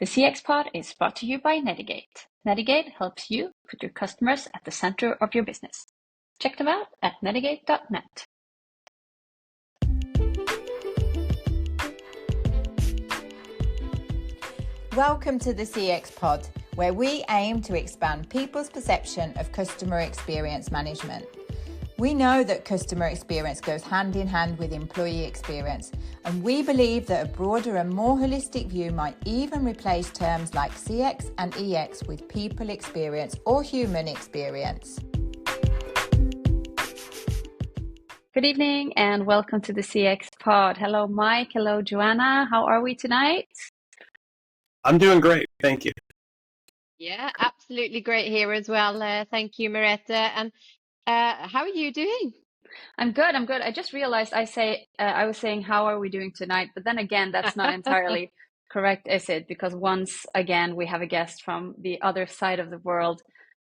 The CXPod is brought to you by Netigate. Netigate helps you put your customers at the center of your business. Check them out at netigate.net. Welcome to the CXPod, where we aim to expand people's perception of customer experience management. We know that customer experience goes hand in hand with employee experience, and we believe that a broader and more holistic view might even replace terms like CX and EX with people experience or human experience. Good evening and welcome to the CX Pod. Hello, Mike. Hello, Joanna. How are we tonight? I'm doing great. Thank you. Yeah, absolutely great here as well. Thank you, Merete. And how are you doing? I'm good. I just realized I was saying, how are we doing tonight? But then again, that's not entirely correct, is it? Because once again, we have a guest from the other side of the world,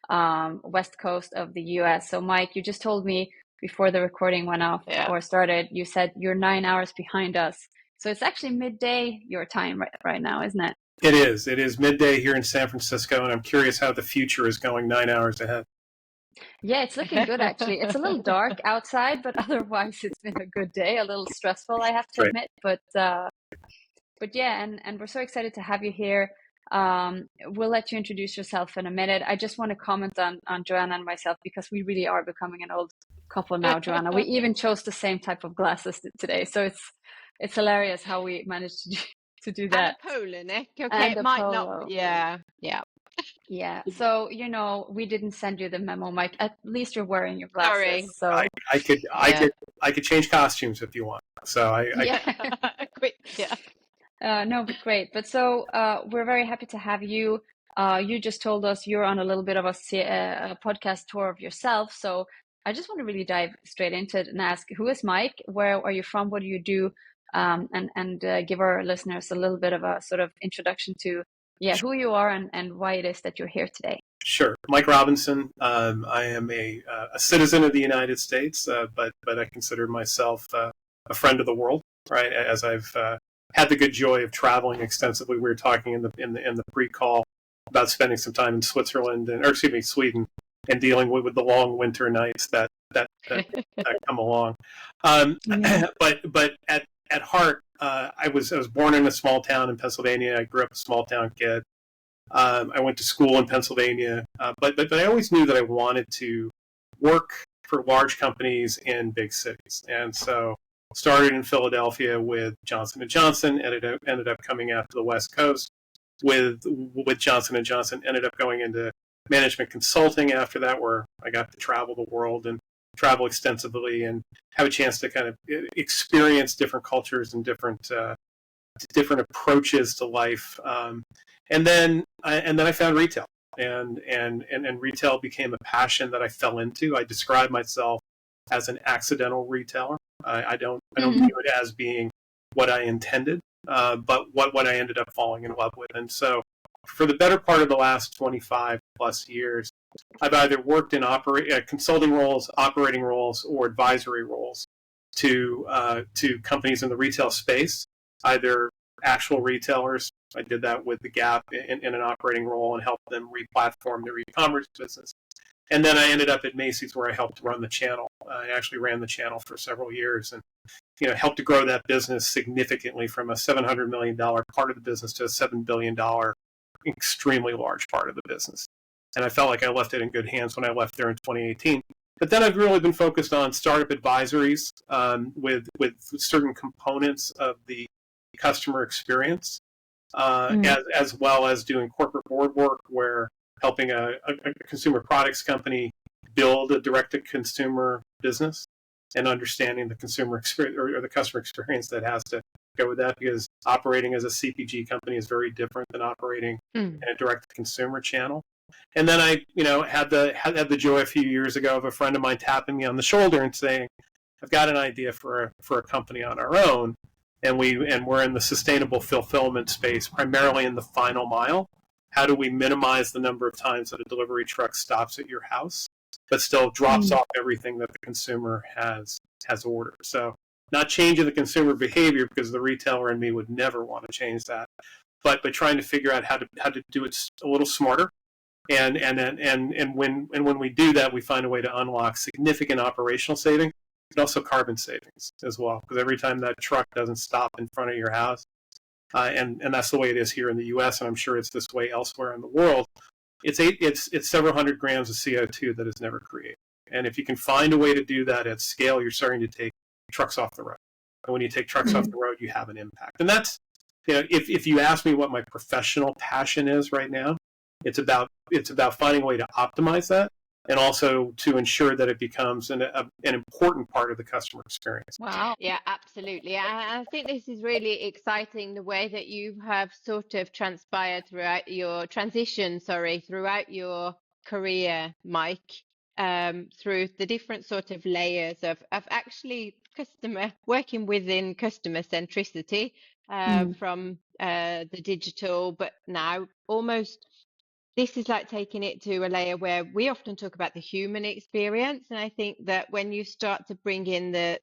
west coast of the US. So Mike, you just told me before the recording went off or started, you said you're 9 hours behind us. So it's actually midday your time right now, isn't it? It is. It is midday here in San Francisco, and I'm curious how the future is going 9 hours ahead. Yeah, it's looking good, actually. It's a little dark outside, but otherwise it's been a good day. A little stressful, I have to admit. But yeah, and we're so excited to have you here. We'll let you introduce yourself in a minute. I just want to comment on Joanna and myself because we really are becoming an old couple now, Joanna. We even chose the same type of glasses today. So it's hilarious how we managed to do that. And a polo neck. Okay, And it might not. Yeah. Yeah. So, we didn't send you the memo, Mike. At least you're wearing your glasses. Sorry. So I could change costumes if you want. So Quick. No, but great. But so we're very happy to have you. You just told us you're on a little bit of a podcast tour of yourself. So I just want to really dive straight into it and ask, who is Mike? Where are you from? What do you do? And give our listeners a little bit of a sort of introduction to who you are and why it is that you're here today. Sure. Mike Robinson. I am a citizen of the United States, but I consider myself a friend of the world, right? As I've had the good joy of traveling extensively. We were talking in the pre-call about spending some time in Sweden, and dealing with the long winter nights that come along. But at heart, I was born in a small town in Pennsylvania. I grew up a small town kid. I went to school in Pennsylvania, but I always knew that I wanted to work for large companies in big cities, and so started in Philadelphia with Johnson & Johnson. Ended up coming out to the West Coast with Johnson & Johnson. Ended up going into management consulting after that, where I got to travel the world and travel extensively and have a chance to kind of experience different cultures and different approaches to life. And then I found retail, and retail became a passion that I fell into. I describe myself as an accidental retailer. I don't view it as being what I intended, but what I ended up falling in love with. And so for the better part of the last 25 plus years, I've either worked in consulting roles, operating roles, or advisory roles to companies in the retail space, either actual retailers. I did that with the Gap in an operating role and helped them re-platform their e-commerce business. And then I ended up at Macy's, where I helped run the channel. I actually ran the channel for several years and helped to grow that business significantly from a $700 million part of the business to a $7 billion extremely large part of the business. And I felt like I left it in good hands when I left there in 2018. But then I've really been focused on startup advisories with certain components of the customer experience, as well as doing corporate board work, where helping a consumer products company build a direct-to-consumer business and understanding the consumer experience or the customer experience that has to go with that, because operating as a CPG company is very different than operating in a direct-to-consumer channel. And then I, had the joy a few years ago of a friend of mine tapping me on the shoulder and saying, "I've got an idea for a company on our own, and we're in the sustainable fulfillment space, primarily in the final mile. How do we minimize the number of times that a delivery truck stops at your house, but still drops off everything that the consumer has ordered?" So not changing the consumer behavior, because the retailer in me would never want to change that, but trying to figure out how to do it a little smarter. And when we do that, we find a way to unlock significant operational savings and also carbon savings as well. Because every time that truck doesn't stop in front of your house, and that's the way it is here in the U.S., and I'm sure it's this way elsewhere in the world. It's several hundred grams of CO2 that is never created. And if you can find a way to do that at scale, you're starting to take trucks off the road. And when you take trucks off the road, you have an impact. And that's, if you ask me what my professional passion is right now, it's about finding a way to optimize that, and also to ensure that it becomes an important part of the customer experience. Wow. Yeah, absolutely. I think this is really exciting, the way that you have sort of transpired throughout your throughout your career, Mike, through the different sort of layers of actually working within customer centricity, from the digital, but now almost this is like taking it to a layer where we often talk about the human experience. And I think that when you start to bring in the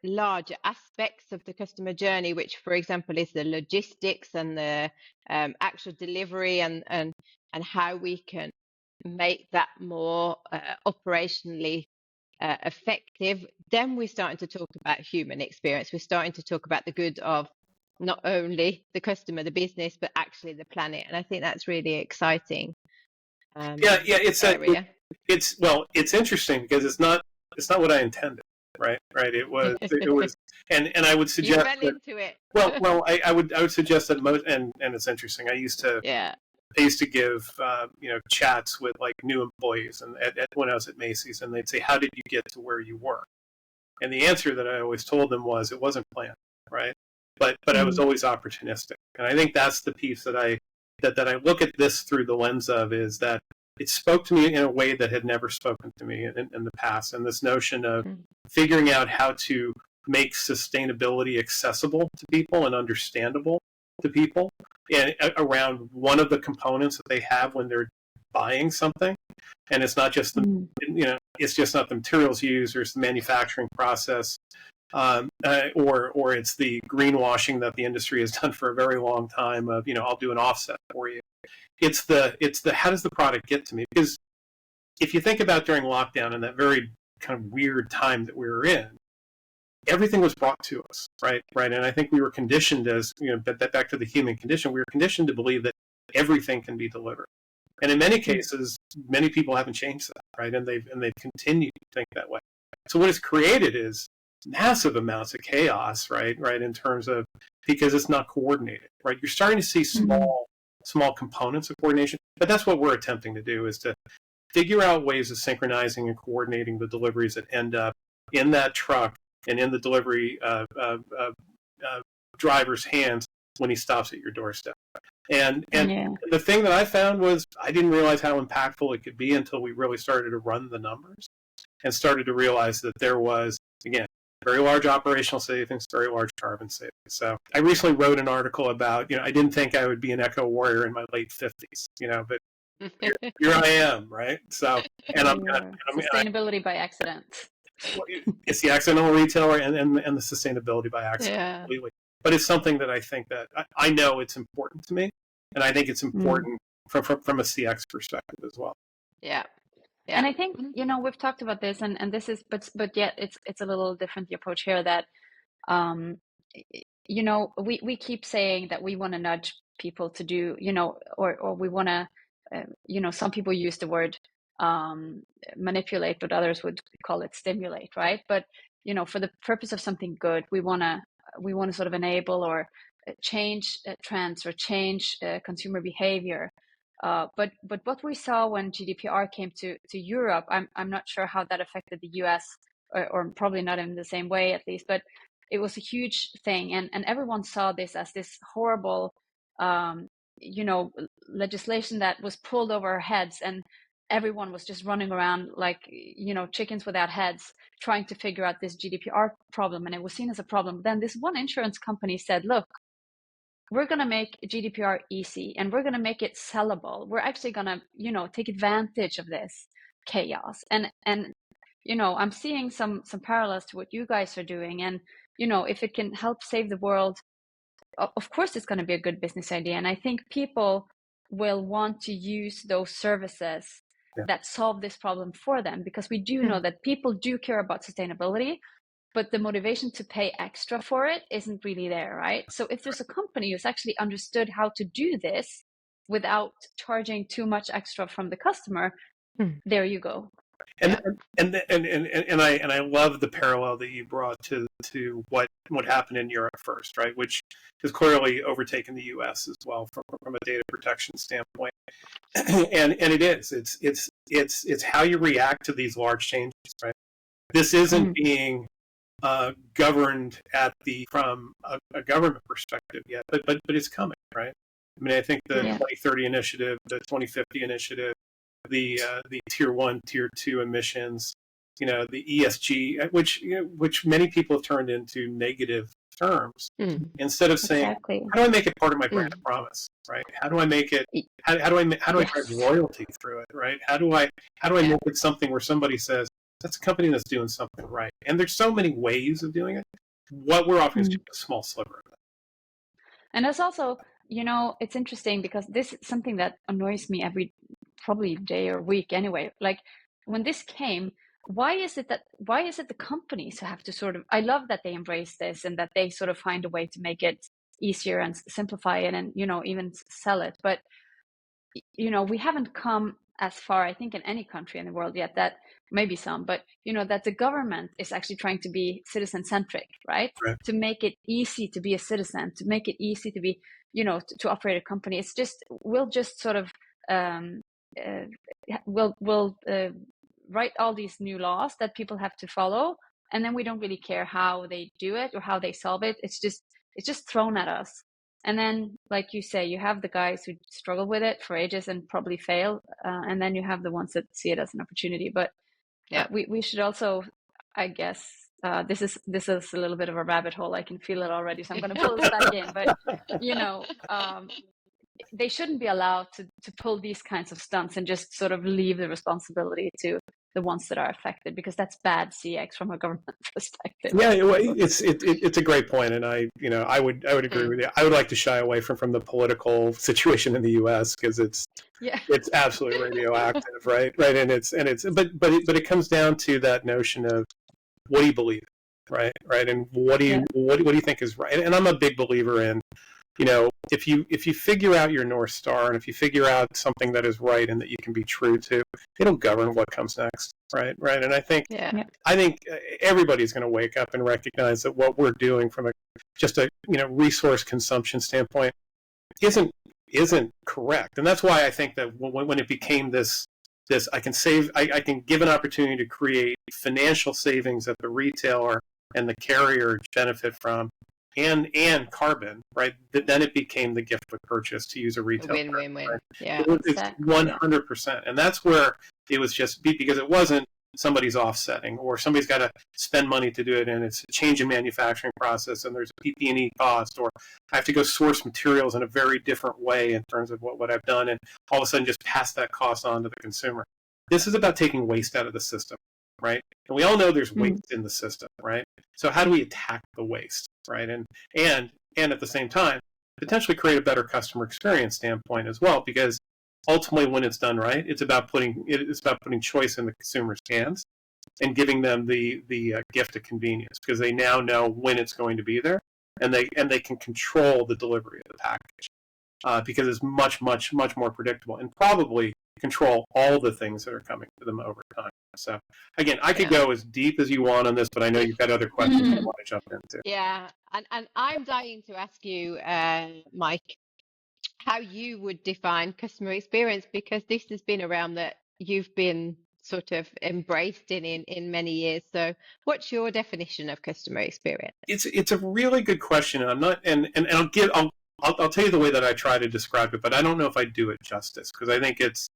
larger aspects of the customer journey, which, for example, is the logistics and the actual delivery, and how we can make that more operationally effective, then we're starting to talk about human experience. We're starting to talk about the good of not only the customer, the business, but actually the planet. And I think that's really exciting. It's area. It's interesting because it's not what I intended. Right. It was, and I would suggest you fell into it. I would suggest that most, and it's interesting. I used to give chats with like new employees, and when I was at Macy's, and they'd say, "How did you get to where you were?" And the answer that I always told them was, "It wasn't planned, right? But I was always opportunistic." And I think that's the piece that I look at this through the lens of, is that it spoke to me in a way that had never spoken to me in the past. And this notion of figuring out how to make sustainability accessible to people and understandable to people, and around one of the components that they have when they're buying something. And it's not just it's just not the materials used, or it's the manufacturing process, or it's the greenwashing that the industry has done for a very long time of, I'll do an offset for you. It's the how does the product get to me? Because if you think about during lockdown and that very kind of weird time that we were in, everything was brought to us, right? And I think we were conditioned, as back to the human condition, we were conditioned to believe that everything can be delivered. And in many cases, many people haven't changed that, right? And they've continued to think that way. So what it's created is massive amounts of chaos, right? In terms of, because it's not coordinated, right? You're starting to see small components of coordination, but that's what we're attempting to do, is to figure out ways of synchronizing and coordinating the deliveries that end up in that truck and in the delivery driver's hands when he stops at your doorstep. And the thing that I found was, I didn't realize how impactful it could be until we really started to run the numbers and started to realize that there was, again, very large operational savings, very large carbon savings. So I recently wrote an article about, I didn't think I would be an eco warrior in my late 50s, but here I am, right? So, and I'm sustainability by accident. It's the accidental retailer and the sustainability by accident, completely. But it's something that I think that I know it's important to me, and I think it's important from a CX perspective as well. Yeah. And I think, we've talked about this, and this is, but yet it's a little different, the approach here, that, we keep saying that we want to nudge people to do, or we want to, some people use the word manipulate, but others would call it stimulate, right? But, for the purpose of something good, we want to sort of enable or change trends, or change consumer behavior. But what we saw when GDPR came to Europe, I'm not sure how that affected the US, or probably not in the same way, at least, but it was a huge thing, and everyone saw this as this horrible legislation that was pulled over our heads, and everyone was just running around like chickens without heads, trying to figure out this GDPR problem, and it was seen as a problem. Then this one insurance company said, look, we're going to make GDPR easy, and we're going to make it sellable. We're actually going to, take advantage of this chaos. And I'm seeing some parallels to what you guys are doing. And, if it can help save the world of course it's going to be a good business idea. And I think people will want to use those services that solve this problem for them, because we do know that people do care about sustainability, but the motivation to pay extra for it isn't really there, right? So if there's a company who's actually understood how to do this without charging too much extra from the customer, there you go. And I love the parallel that you brought to what happened in Europe first, right? Which has clearly overtaken the U.S. as well from a data protection standpoint. and it is it's how you react to these large changes, right? This isn't being governed from a government perspective yet, but it's coming, right? I mean, I think the 2030 initiative, the 2050 initiative, the tier 1, tier 2 emissions, the ESG, which many people have turned into negative terms, instead of saying, how do I make it part of my brand promise, right? How do I make it? How do I drive loyalty through it, right? How do I make it something where somebody says, that's a company that's doing something right? And there's so many ways of doing it. What we're offering is just a small sliver of it. And that's also, it's interesting because this is something that annoys me every probably day or week anyway. Like when this came, why is it the companies who have to sort of, I love that they embrace this and that they sort of find a way to make it easier and simplify it and, even sell it. But, we haven't come as far, I think, in any country in the world yet, that maybe some, but, that the government is actually trying to be citizen-centric, right? To make it easy to be a citizen, to make it easy to be, to operate a company. It's just, we'll just sort of, we'll write all these new laws that people have to follow, and then we don't really care how they do it or how they solve it. It's just thrown at us. And then, like you say, you have the guys who struggle with it for ages and probably fail, and then you have the ones that see it as an opportunity. But we should also, I guess, this is a little bit of a rabbit hole. I can feel it already, so I'm going to pull this back in. But they shouldn't be allowed to pull these kinds of stunts and just sort of leave the responsibility to the ones that are affected, because that's bad CX from a government perspective. Yeah, it's a great point, and I would agree with you. I would like to shy away from the political situation in the U.S. because it's absolutely radioactive, right? And but it comes down to that notion of what do you believe, right? And what do you think is right? And I'm a big believer in, if you figure out your North Star and if you figure out something that is right and that you can be true to, it'll govern what comes next, right? And I think everybody's going to wake up and recognize that what we're doing from just a resource consumption standpoint isn't correct. And that's why I think that when it became this I can give an opportunity to create financial savings that the retailer and the carrier benefit from, and carbon, right? Then it became the gift with purchase, to use a retail win-win-win. Right? Yeah, it's 100%, and that's where it was just because it wasn't somebody's offsetting or somebody's got to spend money to do it, and it's a change in manufacturing process, and there's a PP&E cost, or I have to go source materials in a very different way in terms of what I've done, and all of a sudden just pass that cost on to the consumer. This is about taking waste out of the system, right? And we all know there's waste in the system, right? So how do we attack the waste, right? And at the same time, potentially create a better customer experience standpoint as well, because ultimately, when it's done right, it's about putting choice in the consumer's hands and giving them the gift of convenience, because they now know when it's going to be there, and they can control the delivery of the package, because it's much more predictable, and probably control all the things that are coming to them over time. So again, I could go as deep as you want on this, but I know you've got other questions you want to jump into. Yeah, and I'm dying to ask you, Mike, how you would define customer experience, because this has been around that you've been sort of embraced in many years. So what's your definition of customer experience? It's a really good question, and I'm not and I'll tell you the way that I try to describe it, but I don't know if I do it justice, because I think it's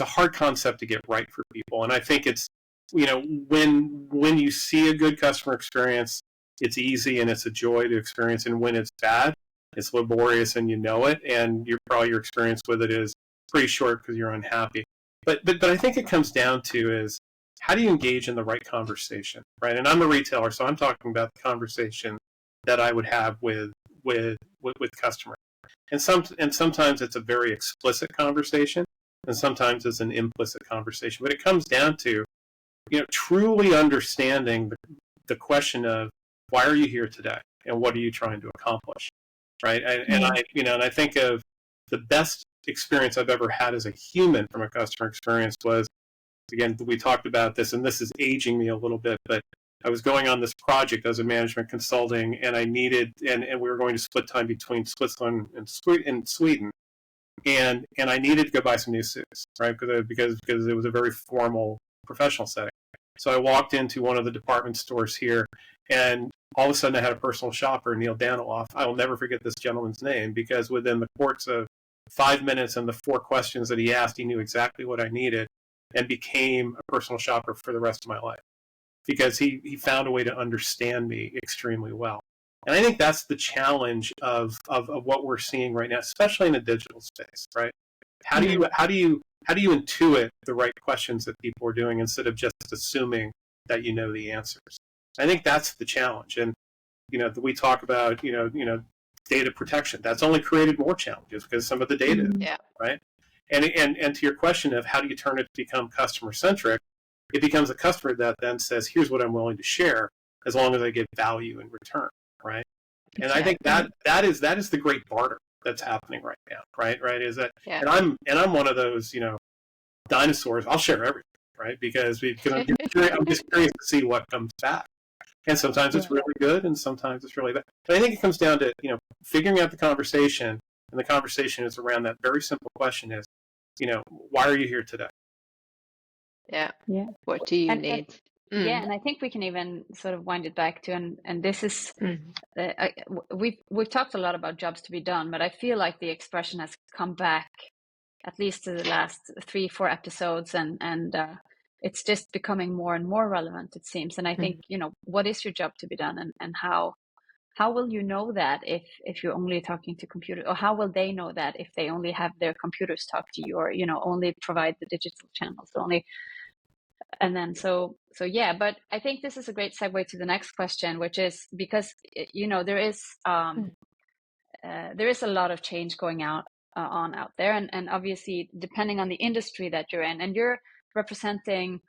a hard concept to get right for people. And I think it's, when you see a good customer experience, it's easy and it's a joy to experience. And when it's bad, it's laborious and you know it, and your experience with it is pretty short because you're unhappy. But I think it comes down to is, how do you engage in the right conversation, right? And I'm a retailer, so I'm talking about the conversation that I would have with customers. And sometimes it's a very explicit conversation, and sometimes it's an implicit conversation. But it comes down to, truly understanding the question of why are you here today, and what are you trying to accomplish, right? And I think of the best experience I've ever had as a human from a customer experience was, again, we talked about this, and this is aging me a little bit, but I was going on this project as a management consulting, and I needed, and we were going to split time between Switzerland and Sweden, and I needed to go buy some new suits, right? Because it was a very formal professional setting. So I walked into one of the department stores here, and all of a sudden I had a personal shopper, Neil Daniloff. I will never forget this gentleman's name, because within the course of 5 minutes and the 4 questions that he asked, he knew exactly what I needed and became a personal shopper for the rest of my life, because he found a way to understand me extremely well. And I think that's the challenge of what we're seeing right now, especially in the digital space, right? How do you intuit the right questions that people are doing instead of just assuming that you know the answers? I think that's the challenge. And we talk about data protection. That's only created more challenges because some of the data, right? And to your question of how do you turn it to become customer centric, it becomes a customer that then says, here's what I'm willing to share as long as I get value in return, right? Exactly. And I think that is the great barter that's happening right now, right? Is that, and I'm one of those, dinosaurs. I'll share everything, right? Because I'm just curious to see what comes back. And sometimes it's really good, and sometimes it's really bad. But I think it comes down to figuring out the conversation, and the conversation is around that very simple question: is why are you here today? Yeah. What do you need? Yeah, and I think we can even sort of wind it back to, and this is, we've talked a lot about jobs to be done, but I feel like the expression has come back at least to the last 3-4 episodes, and it's just becoming more and more relevant, it seems. And I think, what is your job to be done, and how will you know that if you're only talking to computers, or how will they know that if they only have their computers talk to you, or only provide the digital channels only? And then so yeah, but I think this is a great segue to the next question, which is, because there is a lot of change going on out there, and obviously depending on the industry that you're in, and you're representing,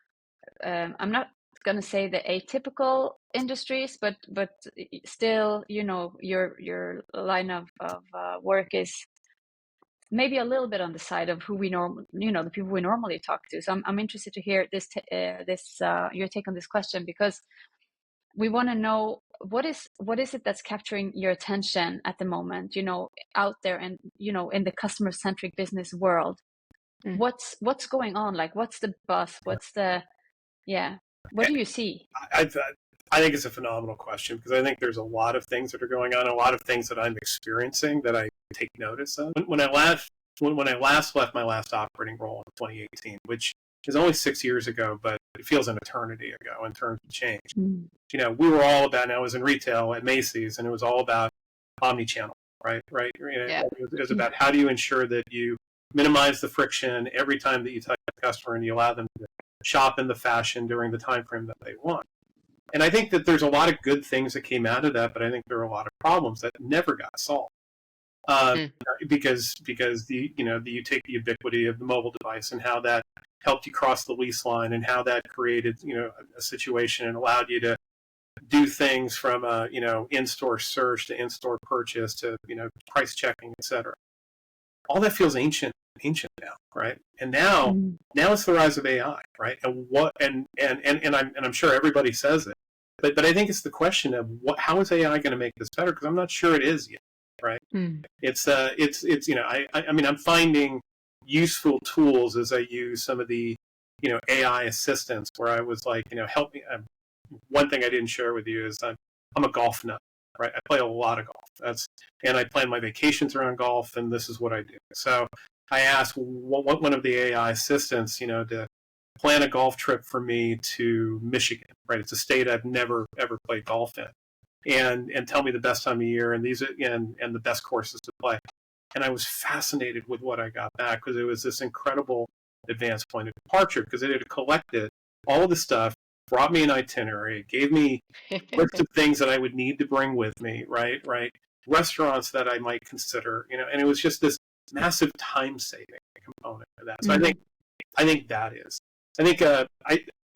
I'm not going to say the atypical industries, but still, your line of work is maybe a little bit on the side of who we the people we normally talk to. So I'm interested to hear your take on this question, because we want to know what is it that's capturing your attention at the moment, out there, and in the customer-centric business world. What's going on? Like, what's the buzz? What's the what do you see? I think it's a phenomenal question, because I think there's a lot of things that are going on, a lot of things that I'm experiencing that I take notice of. When I last left my last operating role in 2018, which is only 6 years ago, but it feels an eternity ago in terms of change. We were all about, and I was in retail at Macy's, and it was all about omni-channel, right? It was about how do you ensure that you minimize the friction every time that you touch a customer, and you allow them to shop in the fashion during the time frame that they want. And I think that there's a lot of good things that came out of that, but I think there are a lot of problems that never got solved. Because you take the ubiquity of the mobile device and how that helped you cross the lease line, and how that created a situation and allowed you to do things from in-store search to in-store purchase to price checking, etc. All that feels ancient now, right? And now it's the rise of AI, right? And I'm sure everybody says it, but I think it's the question of how is AI going to make this better? Because I'm not sure it is yet, right? It's I'm finding useful tools as I use some of the AI assistants, where I was like, help me. One thing I didn't share with you is I'm a golf nut, right? I play a lot of golf. And I plan my vacations around golf, and this is what I do. So I asked one of the AI assistants, to plan a golf trip for me to Michigan, right? It's a state I've never ever played golf in, and tell me the best time of year and and the best courses to play. And I was fascinated with what I got back, because it was this incredible advanced point of departure, because it had collected all of the stuff brought me an itinerary, gave me a list of things that I would need to bring with me, right? Restaurants that I might consider, and it was just this massive time saving component of that. So I think that is. I think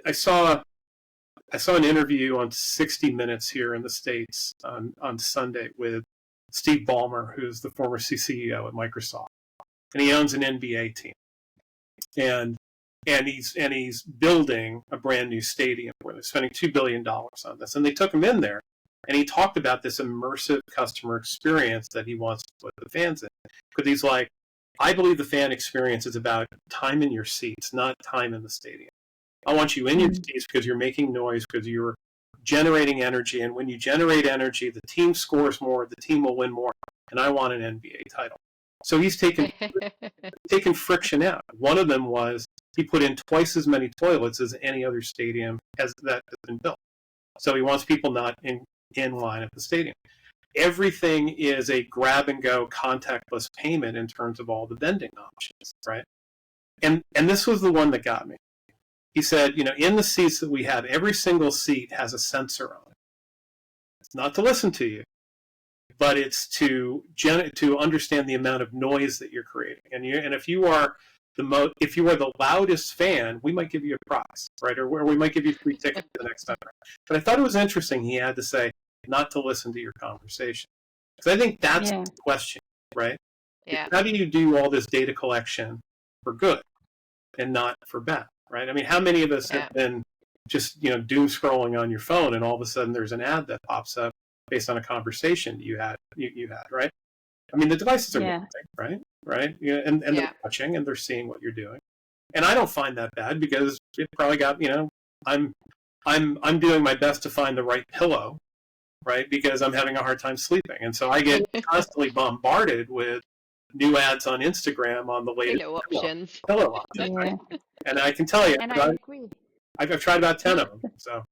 I saw an interview on 60 Minutes here in the States on Sunday with Steve Ballmer, who's the former CEO at Microsoft, and he owns an NBA team, and he's building a brand new stadium where they're spending $2 billion on this, and they took him in there, and he talked about this immersive customer experience that he wants to put the fans in, because he's like, I believe the fan experience is about time in your seats, not time in the stadium. I want you in your seats because you're making noise, because you're generating energy. And when you generate energy, the team scores more, the team will win more. And I want an NBA title. So he's taken friction out. One of them was he put in twice as many toilets as any other stadium that has been built. So he wants people not in line at the stadium. Everything is a grab and go contactless payment in terms of all the vending options, right? And this was the one that got me. He said, in the seats that we have, every single seat has a sensor on it. It's not to listen to you, but it's to understand the amount of noise that you're creating. And if you are the loudest fan, we might give you a prize, right? Or we might give you free tickets the next time. But I thought it was interesting. He had to say not to listen to your conversation, because I think that's the question, right? Yeah. How do you do all this data collection for good and not for bad? Right? I mean, how many of us have been just, doom scrolling on your phone, and all of a sudden there's an ad that pops up based on a conversation you had, right? I mean, the devices are moving, right? And they're watching and they're seeing what you're doing. And I don't find that bad, because it probably got, I'm doing my best to find the right pillow, right? Because I'm having a hard time sleeping. And so I get constantly bombarded with new ads on Instagram on the latest pillow options, right? And I can tell you, and I agree. I've tried about 10 of them, so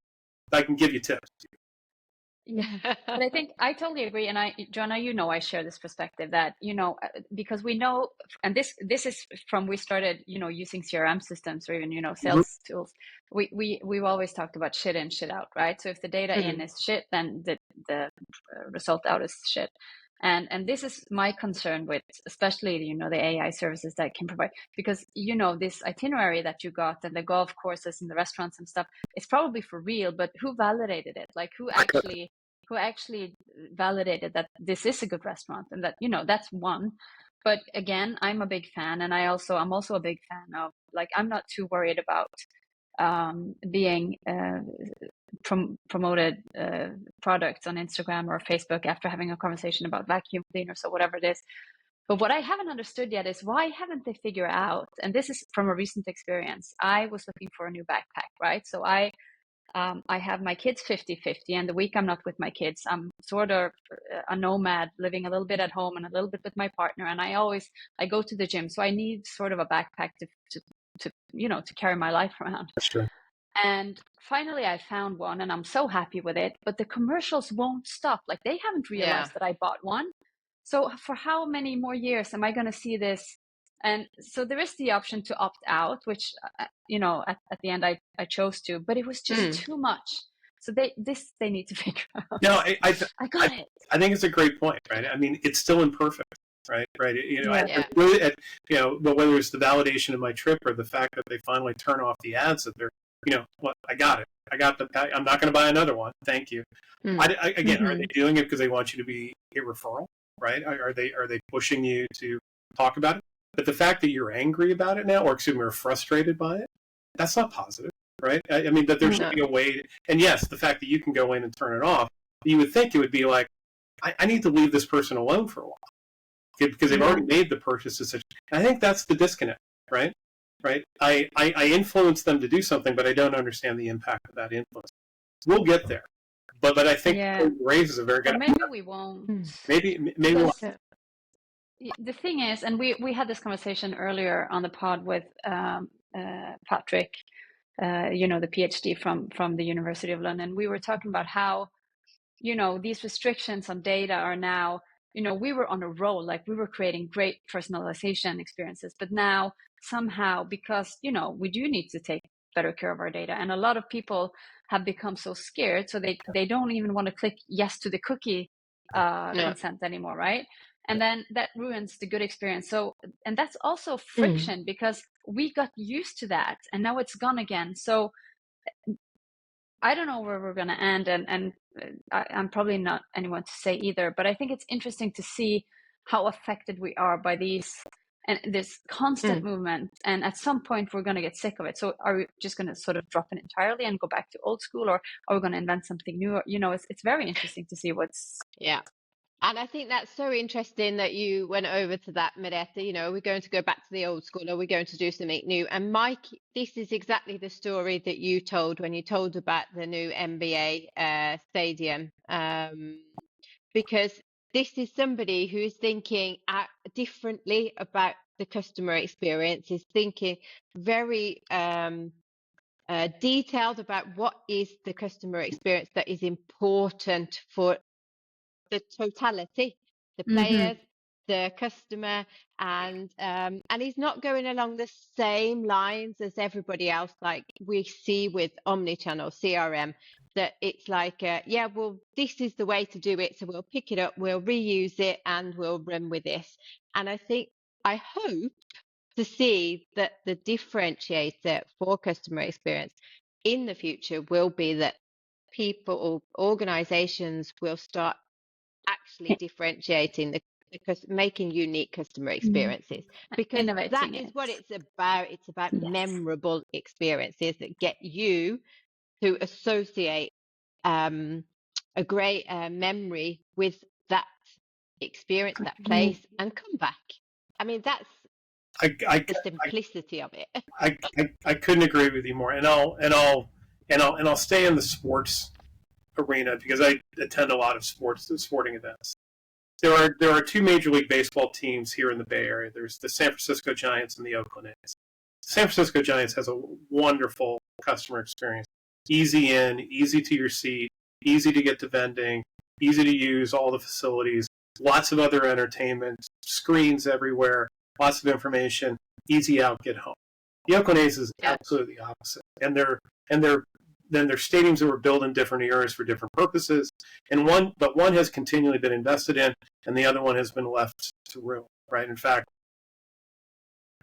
I can give you tips. Yeah, but I think I totally agree. And Joanna, I share this perspective that, because we know, and this is from we started, using CRM systems, or even, sales tools. We've always talked about shit in, shit out, right? So if the data in is shit, then the result out is shit. And this is my concern with, especially, the AI services that can provide, because, this itinerary that you got and the golf courses and the restaurants and stuff, it's probably for real, but who validated it? Like who actually validated that this is a good restaurant, and that, that's one. But again, I'm a big fan, and I'm also a big fan of, like, I'm not too worried about being promoted products on Instagram or Facebook after having a conversation about vacuum cleaners or whatever it is. But what I haven't understood yet is, why haven't they figured out, and this is from a recent experience, I was looking for a new backpack, right? So I have my kids 50-50, and the week I'm not with my kids, I'm sort of a nomad, living a little bit at home and a little bit with my partner. And I go to the gym, so I need sort of a backpack to carry my life around. Sure. And finally I found one, and I'm so happy with it, but the commercials won't stop. Like, they haven't realized that I bought one. So for how many more years am I going to see this? And so there is the option to opt out, which, at the end I chose to, but it was just too much. So they need to figure out. No, I got it. I think it's a great point, right? I mean, it's still imperfect, right? But whether it's the validation of my trip, or the fact that they finally turn off the ads, that they're, I got it. I'm not going to buy another one. Thank you. Again, are they doing it because they want you to be a referral, right? Are they pushing you to talk about it? But the fact that you're angry about it now, or frustrated by it, that's not positive, right? I mean, that there should be a way. And yes, the fact that you can go in and turn it off, you would think it would be like, I need to leave this person alone for a while, because they've already made the purchase. And I think that's the disconnect, right? Right? I influence them to do something, but I don't understand the impact of that influence. We'll get there, but I think raises a very good. Or maybe we won't. Maybe we won't. The thing is, and we had this conversation earlier on the pod with Patrick, the PhD from the University of London. We were talking about how, these restrictions on data are now, we were on a roll, like we were creating great personalization experiences, but now somehow, because, we do need to take better care of our data. And a lot of people have become so scared, so they don't even want to click yes to the cookie consent anymore, right? And then that ruins the good experience. So, and that's also friction because we got used to that and now it's gone again. So I don't know where we're going to end, and I'm probably not anyone to say either, but I think it's interesting to see how affected we are by these and this constant movement. And at some point, we're going to get sick of it. So are we just going to sort of drop it entirely and go back to old school, or are we going to invent something new? You know, it's very interesting to see what's... Yeah. And I think that's so interesting that you went over to that, Merete. You know, are we going to go back to the old school? Or are we going to do something new? And Mike, this is exactly the story that you told when you told about the new NBA stadium. Because this is somebody who is thinking differently about the customer experience, is thinking very detailed about what is the customer experience that is important for the totality, the players, the customer, and he's not going along the same lines as everybody else, like we see with omnichannel CRM, that it's like, yeah, well, this is the way to do it, so we'll pick it up, we'll reuse it, and we'll run with this. And I hope to see that the differentiator for customer experience in the future will be that people or organizations will start actually differentiating making unique customer experiences, because Innovating that is it. what it's about. It's about Yes. memorable experiences that get you to associate a great memory with that experience, that place, and come back. I mean, that's the simplicity of it. I couldn't agree with you more. And I'll stay in the sports arena because I attend a lot of sporting events. There are two Major League Baseball teams here in the Bay Area. There's the San Francisco Giants and the Oakland A's. The San Francisco Giants has a wonderful customer experience. Easy in, easy to your seat, easy to get to vending, easy to use all the facilities, lots of other entertainment, screens everywhere, lots of information, easy out, get home. The Oakland A's is absolutely the opposite. And they're stadiums that were built in different eras for different purposes, and one has continually been invested in, and the other one has been left to ruin. Right? In fact,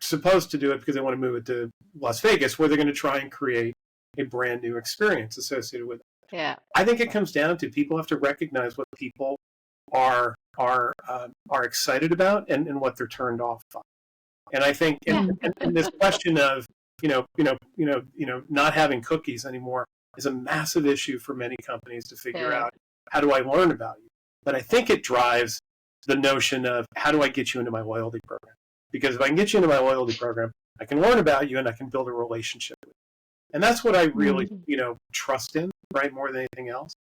supposed to do it because they want to move it to Las Vegas, where they're going to try and create a brand new experience associated with it. Yeah, I think it comes down to people have to recognize what people are excited about and what they're turned off by. And I think and this question of not having cookies anymore is a massive issue for many companies to figure out, how do I learn about you? But I think it drives the notion of, how do I get you into my loyalty program? Because if I can get you into my loyalty program, I can learn about you and I can build a relationship with you. And that's what I really, trust in, right, more than anything else.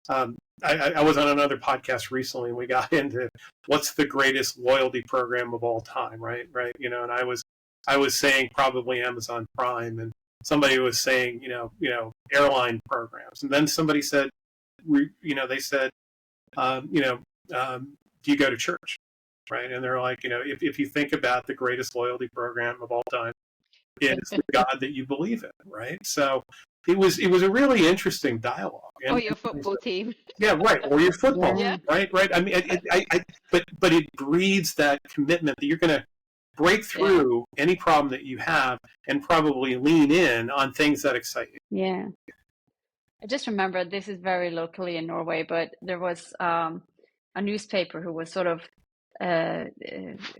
I was on another podcast recently and we got into what's the greatest loyalty program of all time, right? And I was saying probably Amazon Prime, and somebody was saying, airline programs. And then somebody said, they said, do you go to church? Right. And they're like, if you think about the greatest loyalty program of all time, it's the God that you believe in. Right. So it was a really interesting dialogue. Or your football team. Yeah. Right. Or your football. Yeah. Right. I mean, but it breeds that commitment that you're going to break through any problem that you have and probably lean in on things that excite you. Yeah. I just remember, this is very locally in Norway, but there was a newspaper who was sort of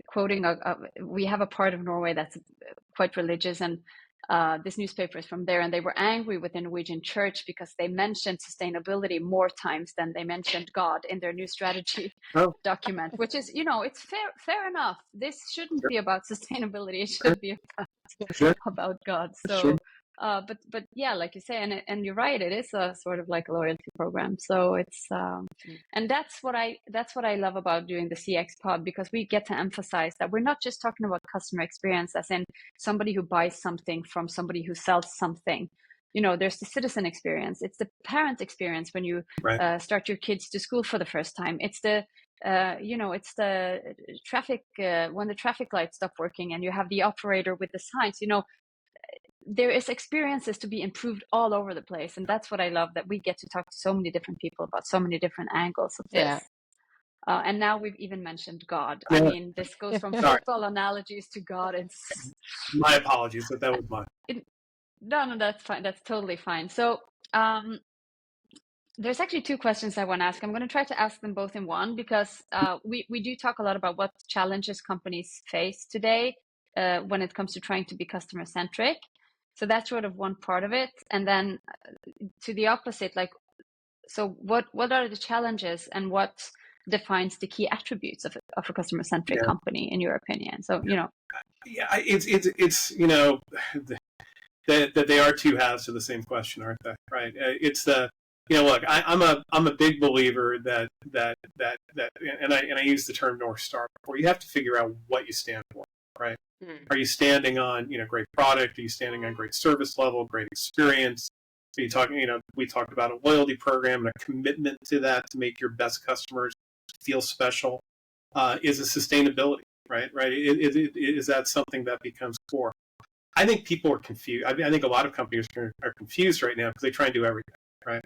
quoting, we have a part of Norway that's quite religious, and this newspaper is from there, and they were angry with the Norwegian church because they mentioned sustainability more times than they mentioned God in their new strategy document, which is, it's fair enough. This shouldn't be about sustainability. It should be about God. So, but yeah, like you say, and you're right, it is a sort of like a loyalty program. So it's, and that's what I love about doing the CXPod, because we get to emphasize that we're not just talking about customer experience as in somebody who buys something from somebody who sells something. There's the citizen experience. It's the parent experience when you start your kids to school for the first time. It's the it's the traffic when the traffic lights stop working and you have the operator with the signs. there is experiences to be improved all over the place, and that's what I love, that we get to talk to so many different people about so many different angles of this. And now we've even mentioned God. I mean, this goes from football analogies to God. It's my apologies, but that was mine. No, that's fine. That's totally fine. So there's actually two questions I want to ask. I'm going to try to ask them both in one, because we do talk a lot about what challenges companies face today when it comes to trying to be customer centric. So that's sort of one part of it. And then to the opposite, like, so what are the challenges, and what defines the key attributes of a customer centric company, in your opinion? So, it's that they are two halves to the same question, aren't they? Right? It's the look. I'm a big believer that and I use the term North Star before. You have to figure out what you stand for, right? Are you standing on great product? Are you standing on great service level, great experience? Are you talking we talked about a loyalty program and a commitment to that to make your best customers feel special. Is a sustainability, right? Is that something that becomes core? I think people are confused. I think a lot of companies are confused right now because they try and do everything, right?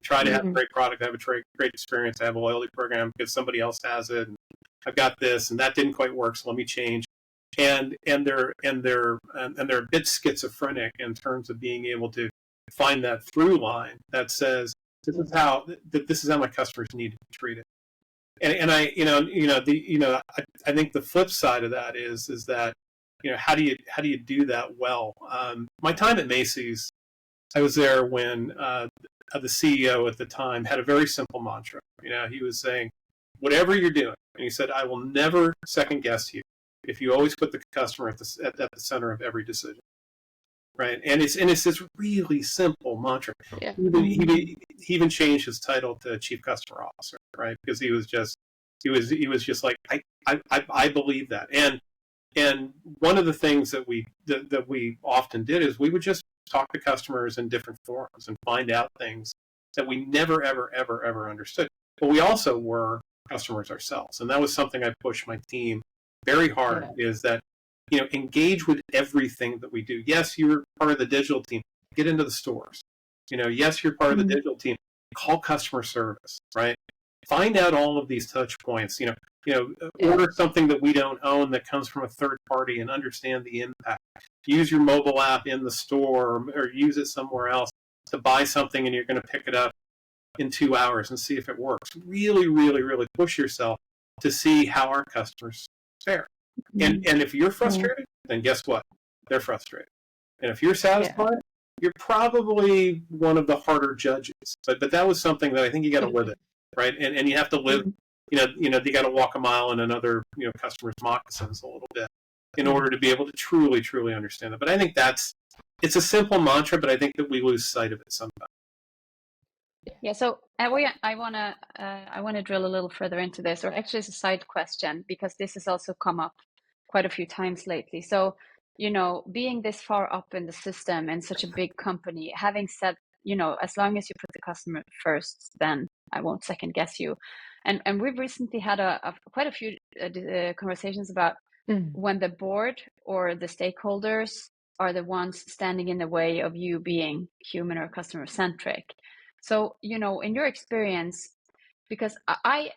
Try to have a great product, have a great experience, have a loyalty program because somebody else has it. And I've got this, and that didn't quite work, so let me change. And they're a bit schizophrenic in terms of being able to find that through line that says this is how my customers need to be treated. And I think the flip side of that is that how do you do that well? My time at Macy's, I was there when the CEO at the time had a very simple mantra. He was saying, whatever you're doing, and he said, I will never second guess you if you always put the customer at the center of every decision. Right, and it's this really simple mantra. Yeah. He even changed his title to Chief Customer Officer, right? Because he was just like, I believe that. And one of the things that we often did is we would just talk to customers in different forums and find out things that we never ever understood. But we also were customers ourselves, and that was something I pushed my team very hard. Is that engage with everything that we do. Yes, you're part of the digital team. Get into the stores. Yes, you're part of the digital team. Call customer service, right? Find out all of these touch points. Order something that we don't own that comes from a third party and understand the impact. Use your mobile app in the store or use it somewhere else to buy something, and you're going to pick it up in 2 hours and see if it works. Really, really, really push yourself to see how our customers fare. And if you're frustrated, then guess what? They're frustrated. And if you're satisfied, you're probably one of the harder judges. But that was something that I think you got to live it, right? And you have to live. You got to walk a mile in another customer's moccasins a little bit in order to be able to truly, truly understand it. But I think it's a simple mantra, but I think that we lose sight of it sometimes. Yeah, so I want to drill a little further into this, or actually it's a side question, because this has also come up quite a few times lately. So, being this far up in the system and such a big company, having said, as long as you put the customer first, then I won't second guess you. And we've recently had quite a few conversations about when the board or the stakeholders are the ones standing in the way of you being human or customer centric. So, in your experience, because I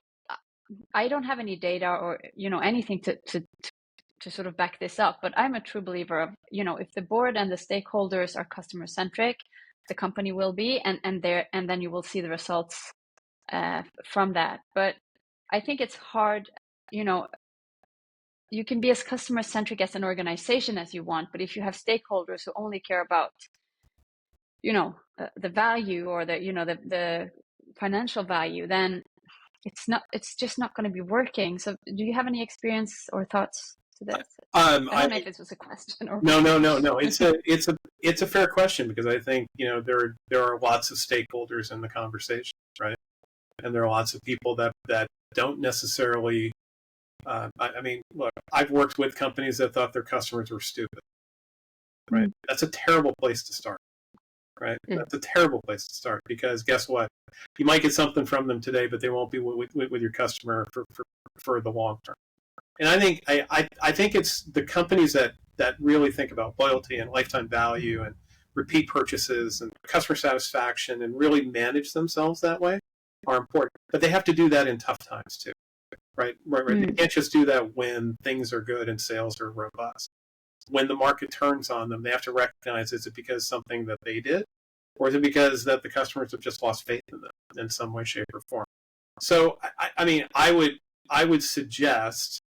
don't have any data or, anything to sort of back this up, but I'm a true believer of, if the board and the stakeholders are customer centric, the company will be, and then you will see the results from that. But I think it's hard, you can be as customer centric as an organization as you want, but if you have stakeholders who only care about the value or the financial value, then it's just not going to be working. So do you have any experience or thoughts to this? I don't know if this was a question or no. It's a fair question, because I think there are lots of stakeholders in the conversation, right? And there are lots of people that don't necessarily. Look, I've worked with companies that thought their customers were stupid, right? That's a terrible place to start. Right, that's a terrible place to start, because guess what? You might get something from them today, but they won't be with your customer for the long term. And I think it's the companies that that really think about loyalty and lifetime value and repeat purchases and customer satisfaction and really manage themselves that way are important. But they have to do that in tough times too, right? They can't just do that when things are good and sales are robust. When the market turns on them, they have to recognize, is it because something that they did, or is it because that the customers have just lost faith in them in some way, shape, or form? So, I mean, I would suggest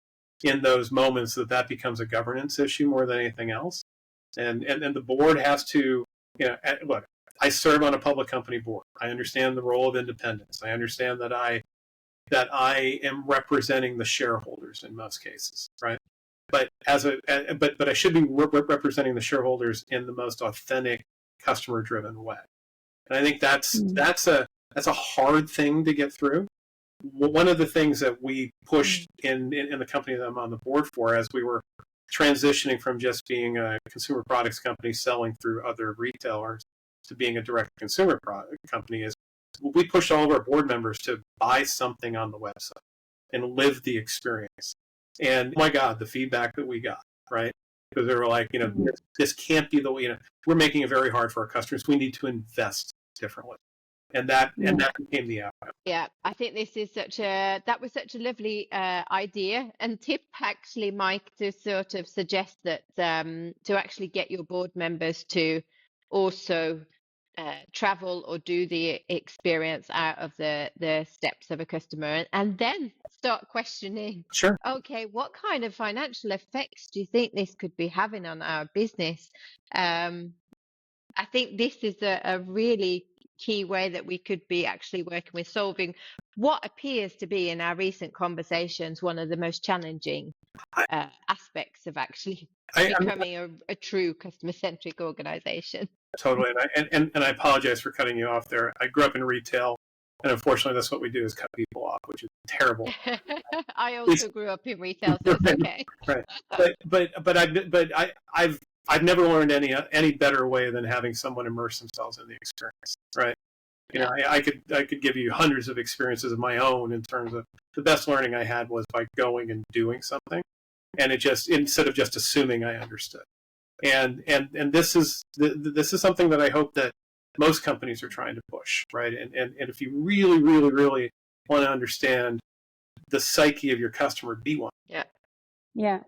in those moments that becomes a governance issue more than anything else, and the board has to, look. I serve on a public company board. I understand the role of independence. I understand that I am representing the shareholders in most cases, right? But but I should be representing the shareholders in the most authentic, customer-driven way. And I think that's a hard thing to get through. One of the things that we pushed in the company that I'm on the board for, as we were transitioning from just being a consumer products company selling through other retailers to being a direct consumer product company, is we pushed all of our board members to buy something on the website and live the experience. And oh my God, the feedback that we got, right? Because they were like, this can't be the way, we're making it very hard for our customers. We need to invest differently. And that became the outcome. Yeah, I think that was such a lovely idea and tip, actually, Mike, to sort of suggest that to actually get your board members to also travel or do the experience out of the steps of a customer, and then start questioning, sure, okay, what kind of financial effects do you think this could be having on our business? I think this is a really key way that we could be actually working with solving what appears to be, in our recent conversations, one of the most challenging aspects of actually becoming a true customer-centric organization. Totally. And I apologize for cutting you off there. I grew up in retail, and unfortunately that's what we do, is cut people off, which is terrible. I also grew up in retail, so it's okay. Right. I've never learned any better way than having someone immerse themselves in the experience, right? I could give you hundreds of experiences of my own in terms of the best learning I had was by going and doing something, and it just, instead of just assuming I understood. And this is something that I hope that most companies are trying to push, right? And if you really, really, really want to understand the psyche of your customer, be one. Yeah.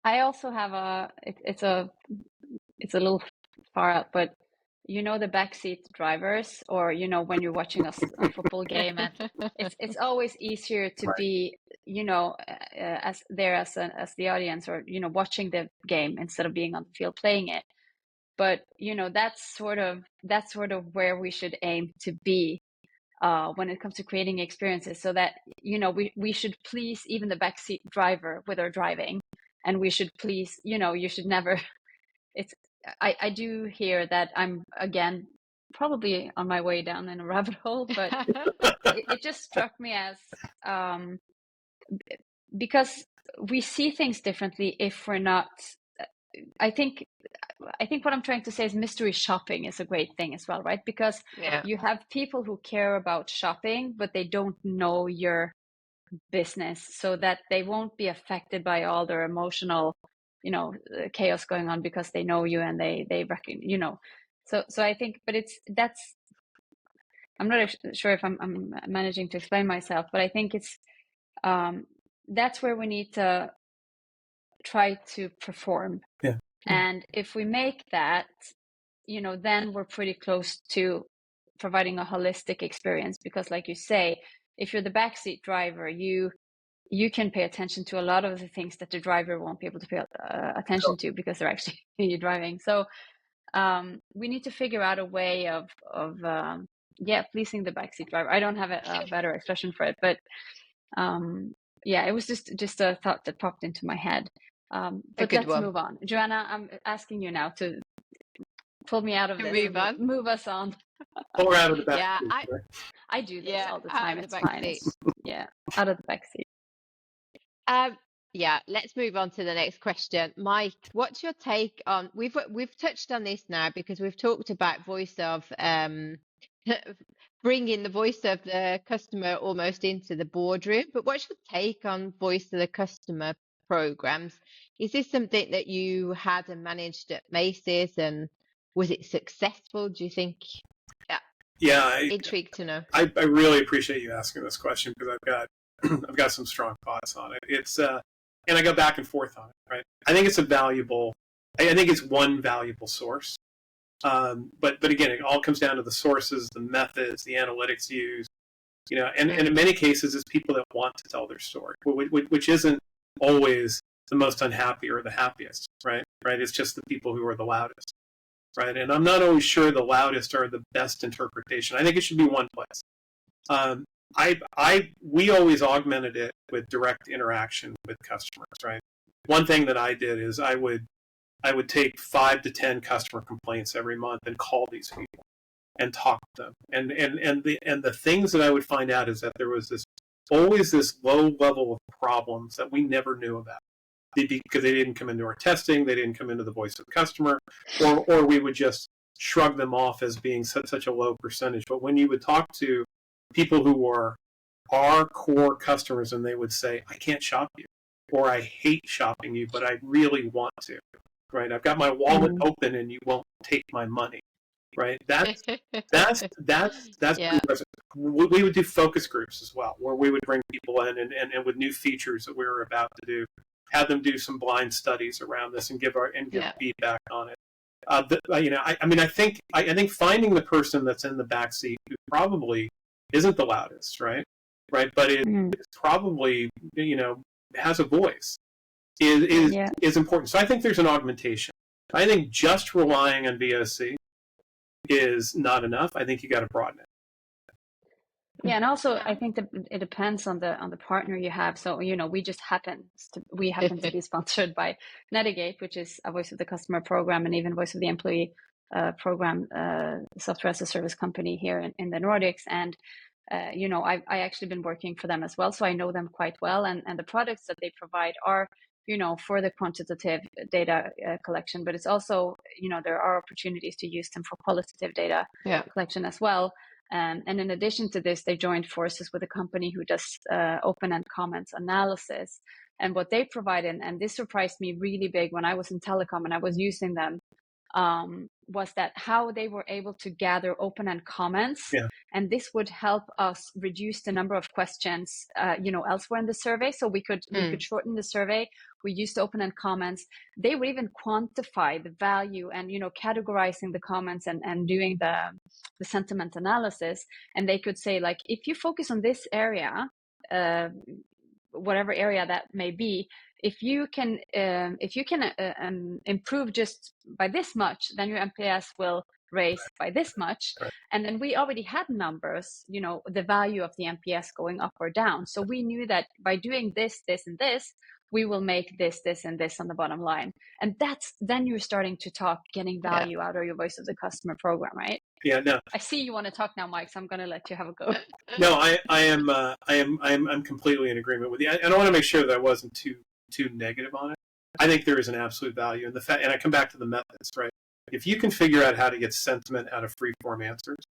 I also have it's a little far out, but the backseat drivers, or when you're watching a football game, and it's always easier to be as the audience, or watching the game instead of being on the field playing it. But that's sort of where we should aim to be when it comes to creating experiences, so that we should please even the backseat driver with our driving, and we should please you should never. I do hear that I'm again probably on my way down in a rabbit hole, but it just struck me as because we see things differently if we're not. I think what I'm trying to say is mystery shopping is a great thing as well, right? Because you have people who care about shopping, but they don't know your business, so that they won't be affected by all their emotional chaos going on, because they know you and they reckon so I think, but I'm not sure if I'm managing to explain myself, but I think it's that's where we need to try to perform. And if we make that, then we're pretty close to providing a holistic experience, because like you say, if you're the backseat driver, you can pay attention to a lot of the things that the driver won't be able to pay attention to, because they're actually driving. So we need to figure out a way of pleasing the backseat driver. I don't have a better expression for it, but it was just a thought that popped into my head. But let's move on. Joanna, I'm asking you now to pull me out of this. Move us on. Or out of the back. Yeah, I do this all the time. It's fine. Out of the back seat. Let's move on to the next question. Mike, what's your take on, we've touched on this now because we've talked about voice of bringing the voice of the customer almost into the boardroom, but what's your take on voice of the customer programs. Is this something that you had and managed at Macy's, and was it successful, do you think? Yeah, Intrigued to know. I really appreciate you asking this question, because I've got some strong thoughts on it. It's and I go back and forth on it, right? I think it's I think it's one valuable source. But again, it all comes down to the sources, the methods, the analytics used, and in many cases, it's people that want to tell their story, which isn't always the most unhappy or the happiest, right? It's just the people who are the loudest, right? And I'm not always sure the loudest are the best interpretation. I think it should be one place. We always augmented it with direct interaction with customers, right? One thing that I did is I would take 5 to 10 customer complaints every month and call these people and talk to them. And the things that I would find out is that there was always this low level of problems that we never knew about, because they didn't come into our testing, they didn't come into the voice of the customer, or we would just shrug them off as being such a low percentage. But when you would talk to people who were our core customers, and they would say, I can't shop you, or I hate shopping you, but I really want to. Right, I've got my wallet open and you won't take my money. Right, that's Yeah. pretty impressive. We would do focus groups as well, where we would bring people in and with new features that we were about to do, have them do some blind studies around this and give feedback on it. I think finding the person that's in the back seat who probably isn't the loudest, right, but it's probably has a voice. Is important. So I think there's an augmentation. I think just relying on VOC is not enough. I think you got to broaden it. Yeah, and also I think that it depends on the partner you have. So we happen to be sponsored by Netigate, which is a voice of the customer program, and even voice of the employee program, software as a service company here in the Nordics. And I've actually been working for them as well, so I know them quite well. And the products that they provide are for the quantitative data collection, but it's also, there are opportunities to use them for qualitative data collection as well. And in addition to this, they joined forces with a company who does open-end comments analysis. And what they provide, and this surprised me really big when I was in telecom and I was using them, was that how they were able to gather open-end comments, and this would help us reduce the number of questions, elsewhere in the survey. So we could shorten the survey. We used open-end comments. They would even quantify the value and categorizing the comments and doing the sentiment analysis. And they could say, like, if you focus on this area, whatever area that may be, if you can improve just by this much, then your NPS will raise by this much. And then we already had numbers, the value of the NPS going up or down. So we knew that by doing this, this, and this, we will make this, this, and this on the bottom line. And then you're starting to talk getting value out of your voice of the customer program, right? Yeah, no. I see you want to talk now, Mike, so I'm going to let you have a go. No, I'm completely in agreement with you. I don't want to make sure that I wasn't too negative on it. I think there is an absolute value in the fact, and I come back to the methods, right? If you can figure out how to get sentiment out of free-form answers,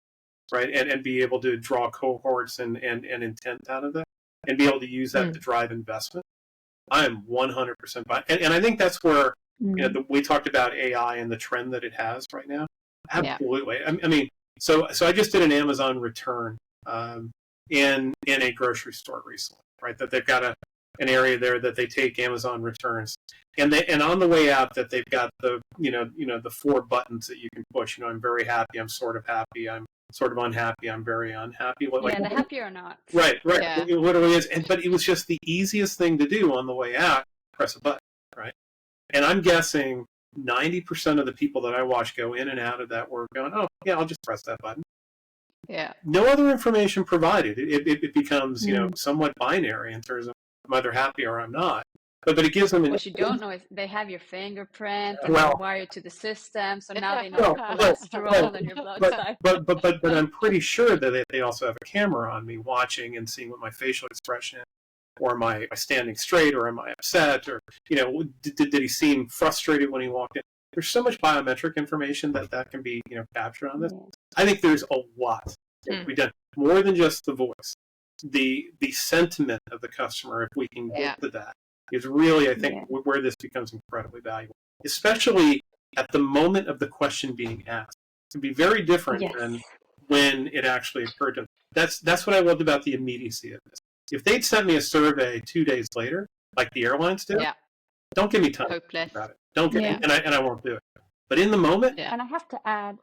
right, and be able to draw cohorts and intent out of that, and be able to use that to drive investment, I am 100% behind. And I think that's where we talked about AI and the trend that it has right now. Absolutely. I mean, so I just did an Amazon return in a grocery store recently, right? That they've got an area there that they take Amazon returns, and on the way out that they've got the the 4 buttons that you can push. I'm very happy. I'm sort of happy. I'm sort of unhappy. I'm very unhappy. The happy or not. Right. Yeah. It literally is. But it was just the easiest thing to do on the way out. Press a button, right? And I'm guessing 90% of the people that I watch go in and out of that were going, oh yeah, I'll just press that button. Yeah. No other information provided. It becomes somewhat binary in terms of I'm either happy or I'm not. But it gives them. What you don't know is they have your fingerprint and they're wired to the system, so now they know your cholesterol and your blood type. But I'm pretty sure that they also have a camera on me watching and seeing what my facial expression is, or am I standing straight, or am I upset, or did he seem frustrated when he walked in? There's so much biometric information that can be captured on this. I think there's a lot to be done, more than just the voice. The sentiment of the customer, if we can get to that, is really, I think, where this becomes incredibly valuable, especially at the moment of the question being asked. It can be very different than when it actually occurred to them. That's what I loved about the immediacy of this. If they'd sent me a survey 2 days later, like the airlines do, don't give me time to think about it. Don't get and I won't do it. But in the moment, and I have to add,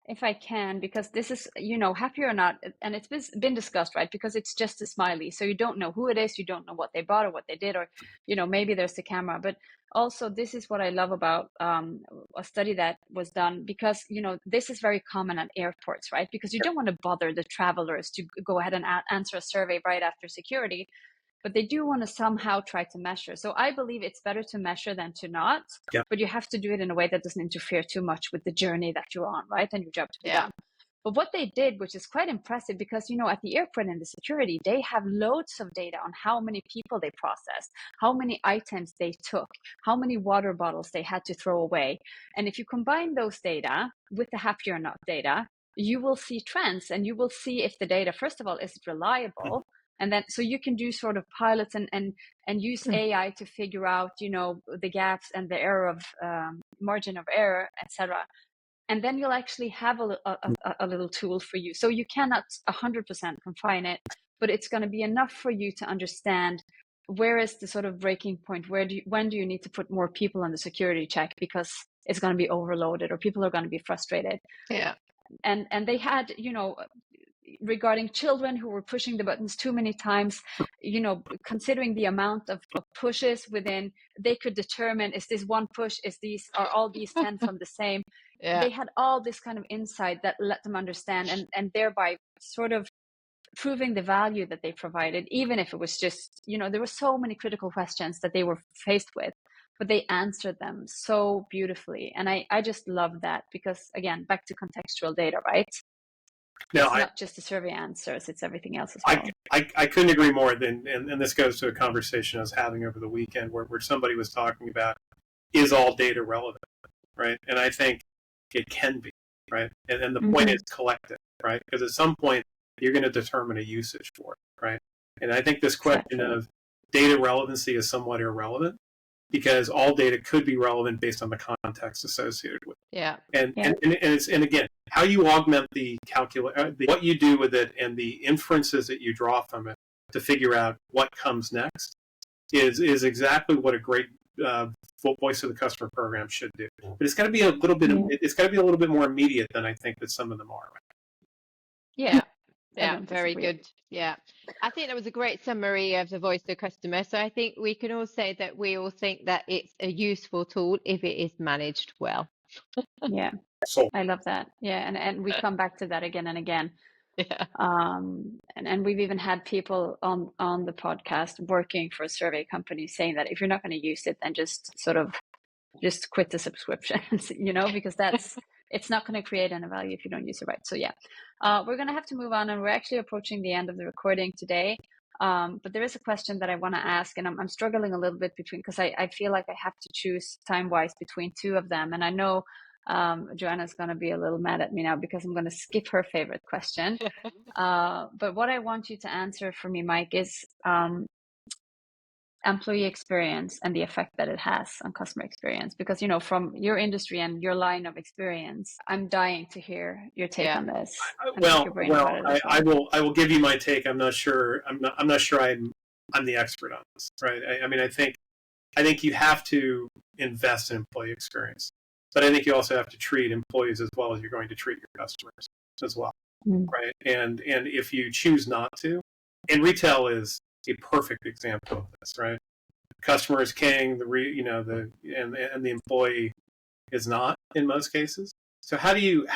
if I can, because this is, happy or not, and it's been discussed, right? Because it's just a smiley. So you don't know who it is, you don't know what they bought or what they did, or, maybe there's the camera. But also, this is what I love about a study that was done, because, this is very common at airports, right? Because you don't want to bother the travelers to go ahead and answer a survey right after security. But they do want to somehow try to measure. So I believe it's better to measure than to not, but you have to do it in a way that doesn't interfere too much with the journey that you're on, right? And your job to be done. But what they did, which is quite impressive, because, at the airport and the security, they have loads of data on how many people they processed, how many items they took, how many water bottles they had to throw away. And if you combine those data with the happy or not data, you will see trends, and you will see if the data, first of all, is reliable. And then, so you can do sort of pilots and use AI to figure out, the gaps and the error of margin of error, etc. And then you'll actually have a little tool for you. So you cannot 100% confine it, but it's going to be enough for you to understand where is the sort of breaking point. When do you need to put more people on the security check because it's going to be overloaded or people are going to be frustrated. Yeah. And they had, regarding children who were pushing the buttons too many times, considering the amount of pushes within, they could determine, is this one push, are all these 10 from the same? They had all this kind of insight that let them understand and thereby sort of proving the value that they provided, even if it was just, there were so many critical questions that they were faced with, but they answered them so beautifully. And I just love that, because again, back to contextual data, right? It's not just the survey answers, it's everything else as well. I couldn't agree more. And this goes to a conversation I was having over the weekend where somebody was talking about, is all data relevant, right? And I think it can be, right? And the point is collective, right? Because at some point, you're going to determine a usage for it, right? And I think this question of data relevancy is somewhat irrelevant, because all data could be relevant based on the context associated with it. And again, how you augment the what you do with it and the inferences that you draw from it to figure out what comes next is exactly what a great voice of the customer program should do. But it's got to be a little bit. It's got to be a little bit more immediate than I think that some of them are. Yeah. Yeah, very good. Yeah, I think that was a great summary of the voice of the customer. So I think we can all say that we all think that it's a useful tool if it is managed well. Yeah, I love that. Yeah, and we come back to that again and again. Yeah. And we've even had people on the podcast working for a survey company saying that if you're not going to use it, then just quit the subscriptions, because it's not going to create any value if you don't use it right. So we're going to have to move on, and we're actually approaching the end of the recording today. But there is a question that I want to ask, and I'm struggling a little bit because I feel like I have to choose time-wise between two of them. And I know Joanna's going to be a little mad at me now because I'm going to skip her favorite question. But what I want you to answer for me, Mike, is employee experience and the effect that it has on customer experience, because from your industry and your line of experience, I'm dying to hear your take on this. I will give you my take. I'm not sure I'm the expert on this, right? I mean, I think you have to invest in employee experience, but I think you also have to treat employees as well as you're going to treat your customers as well, right? And if you choose not to, and retail is a perfect example of this, right? Customer is king, and the employee is not in most cases. So how do you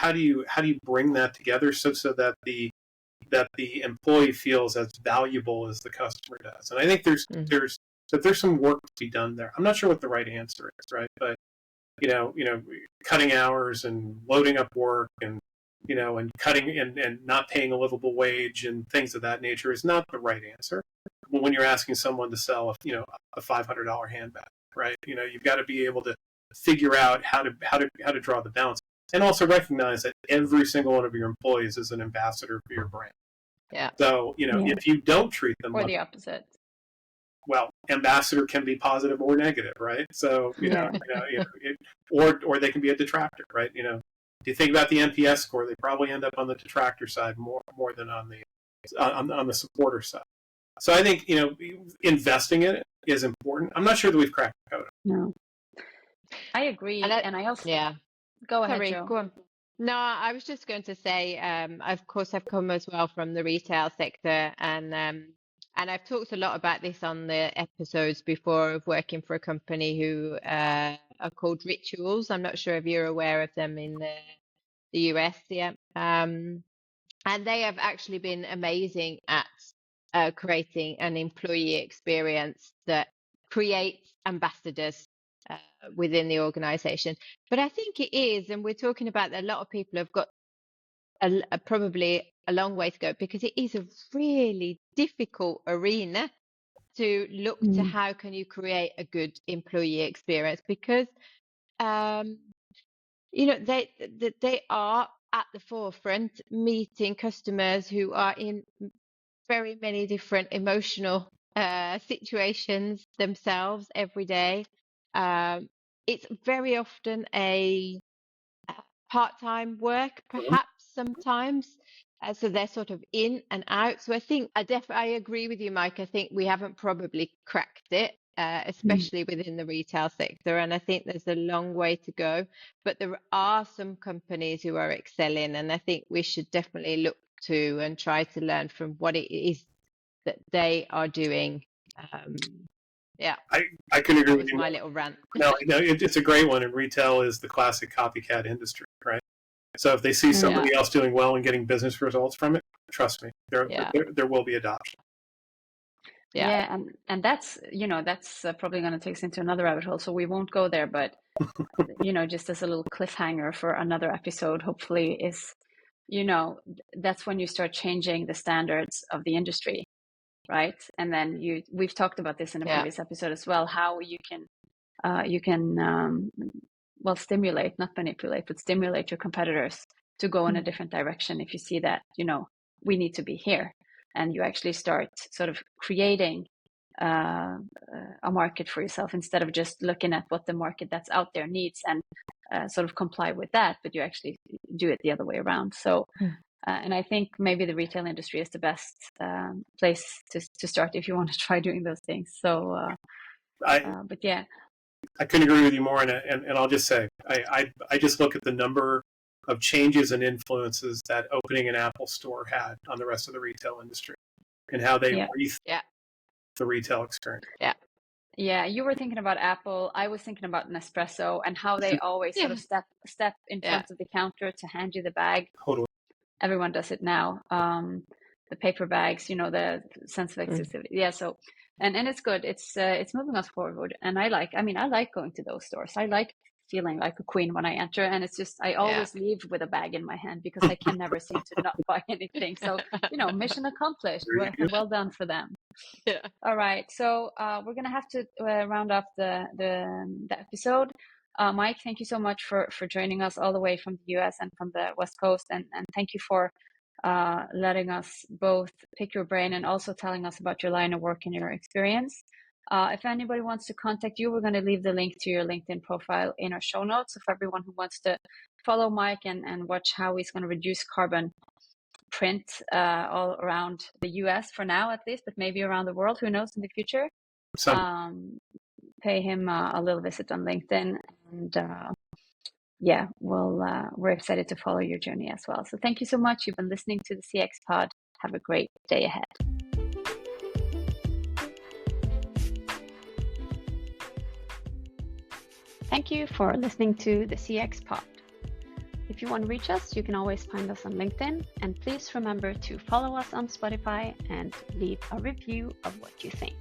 bring that together so that the employee feels as valuable as the customer does? And I think there's some work to be done there. I'm not sure what the right answer is, right? But cutting hours and loading up work and cutting and not paying a livable wage and things of that nature is not the right answer when you're asking someone to sell a $500 handbag, right? You've got to be able to figure out how to draw the balance, and also recognize that every single one of your employees is an ambassador for your brand. Yeah. So if you don't treat them or the opposite. well, ambassador can be positive or negative, right? So or they can be a detractor, right? If you think about the NPS score, they probably end up on the detractor side more than on the supporter side. So I think investing in it is important. I'm not sure that we've cracked the code. No, I agree, and I also go ahead, Joe. Go on. No, I was just going to say, of course, I've come as well from the retail sector, and I've talked a lot about this on the episodes before of working for a company who are called Rituals. I'm not sure if you're aware of them in the US, yeah. And they have actually been amazing at creating an employee experience that creates ambassadors within the organization. But I think it is, and we're talking about that a lot of people have got probably a long way to go, because it is a really difficult arena to look to how can you create a good employee experience, because they are at the forefront meeting customers who are in very many different emotional situations themselves every day. It's very often a part-time work, perhaps sometimes. So they're sort of in and out. So I think I agree with you, Mike. I think we haven't probably cracked it, especially within the retail sector. And I think there's a long way to go. But there are some companies who are excelling, and I think we should definitely look to and try to learn from what it is that they are doing. I couldn't agree with you. My little rant. No, it's a great one. And retail is the classic copycat industry, right? So if they see somebody else doing well and getting business results from it, trust me, there will be adoption. Yeah, and that's probably going to take us into another rabbit hole, so we won't go there. But just as a little cliffhanger for another episode, hopefully, is that's when you start changing the standards of the industry, right? And then we've talked about this in a previous episode as well, how you can stimulate, not manipulate, but stimulate your competitors to go in a different direction if you see that we need to be here, and you actually start sort of creating a market for yourself instead of just looking at what the market that's out there needs and sort of comply with that, but you actually do it the other way around. So and I think maybe the retail industry is the best place to start if you want to try doing those things. So but yeah, I couldn't agree with you more, and I'll just say I just look at the number of changes and influences that opening an Apple store had on the rest of the retail industry, and how they rethink the retail experience. Yeah, you were thinking about Apple. I was thinking about Nespresso and how they always sort of step in front of the counter to hand you the bag. Totally. Everyone does it now. The paper bags, the sense of exclusivity. Yeah, so and it's good. It's moving us forward, and I like going to those stores. I like feeling like a queen when I enter, and it's just I always leave with a bag in my hand because I can never seem to not buy anything. So mission accomplished. Well done for them. Yeah. All right, so we're gonna have to round off the episode. Mike, thank you so much for joining us all the way from the US and from the West Coast, and thank you for letting us both pick your brain and also telling us about your line of work and your experience. If anybody wants to contact you, we're going to leave the link to your LinkedIn profile in our show notes. So for everyone who wants to follow Mike and watch how he's going to reduce carbon print all around the US for now, at least, but maybe around the world, who knows in the future, pay him a little visit on LinkedIn. And we're excited to follow your journey as well. So thank you so much. You've been listening to the CXPod. Have a great day ahead. Thank you for listening to the CXPod. If you want to reach us, you can always find us on LinkedIn, and please remember to follow us on Spotify and leave a review of what you think.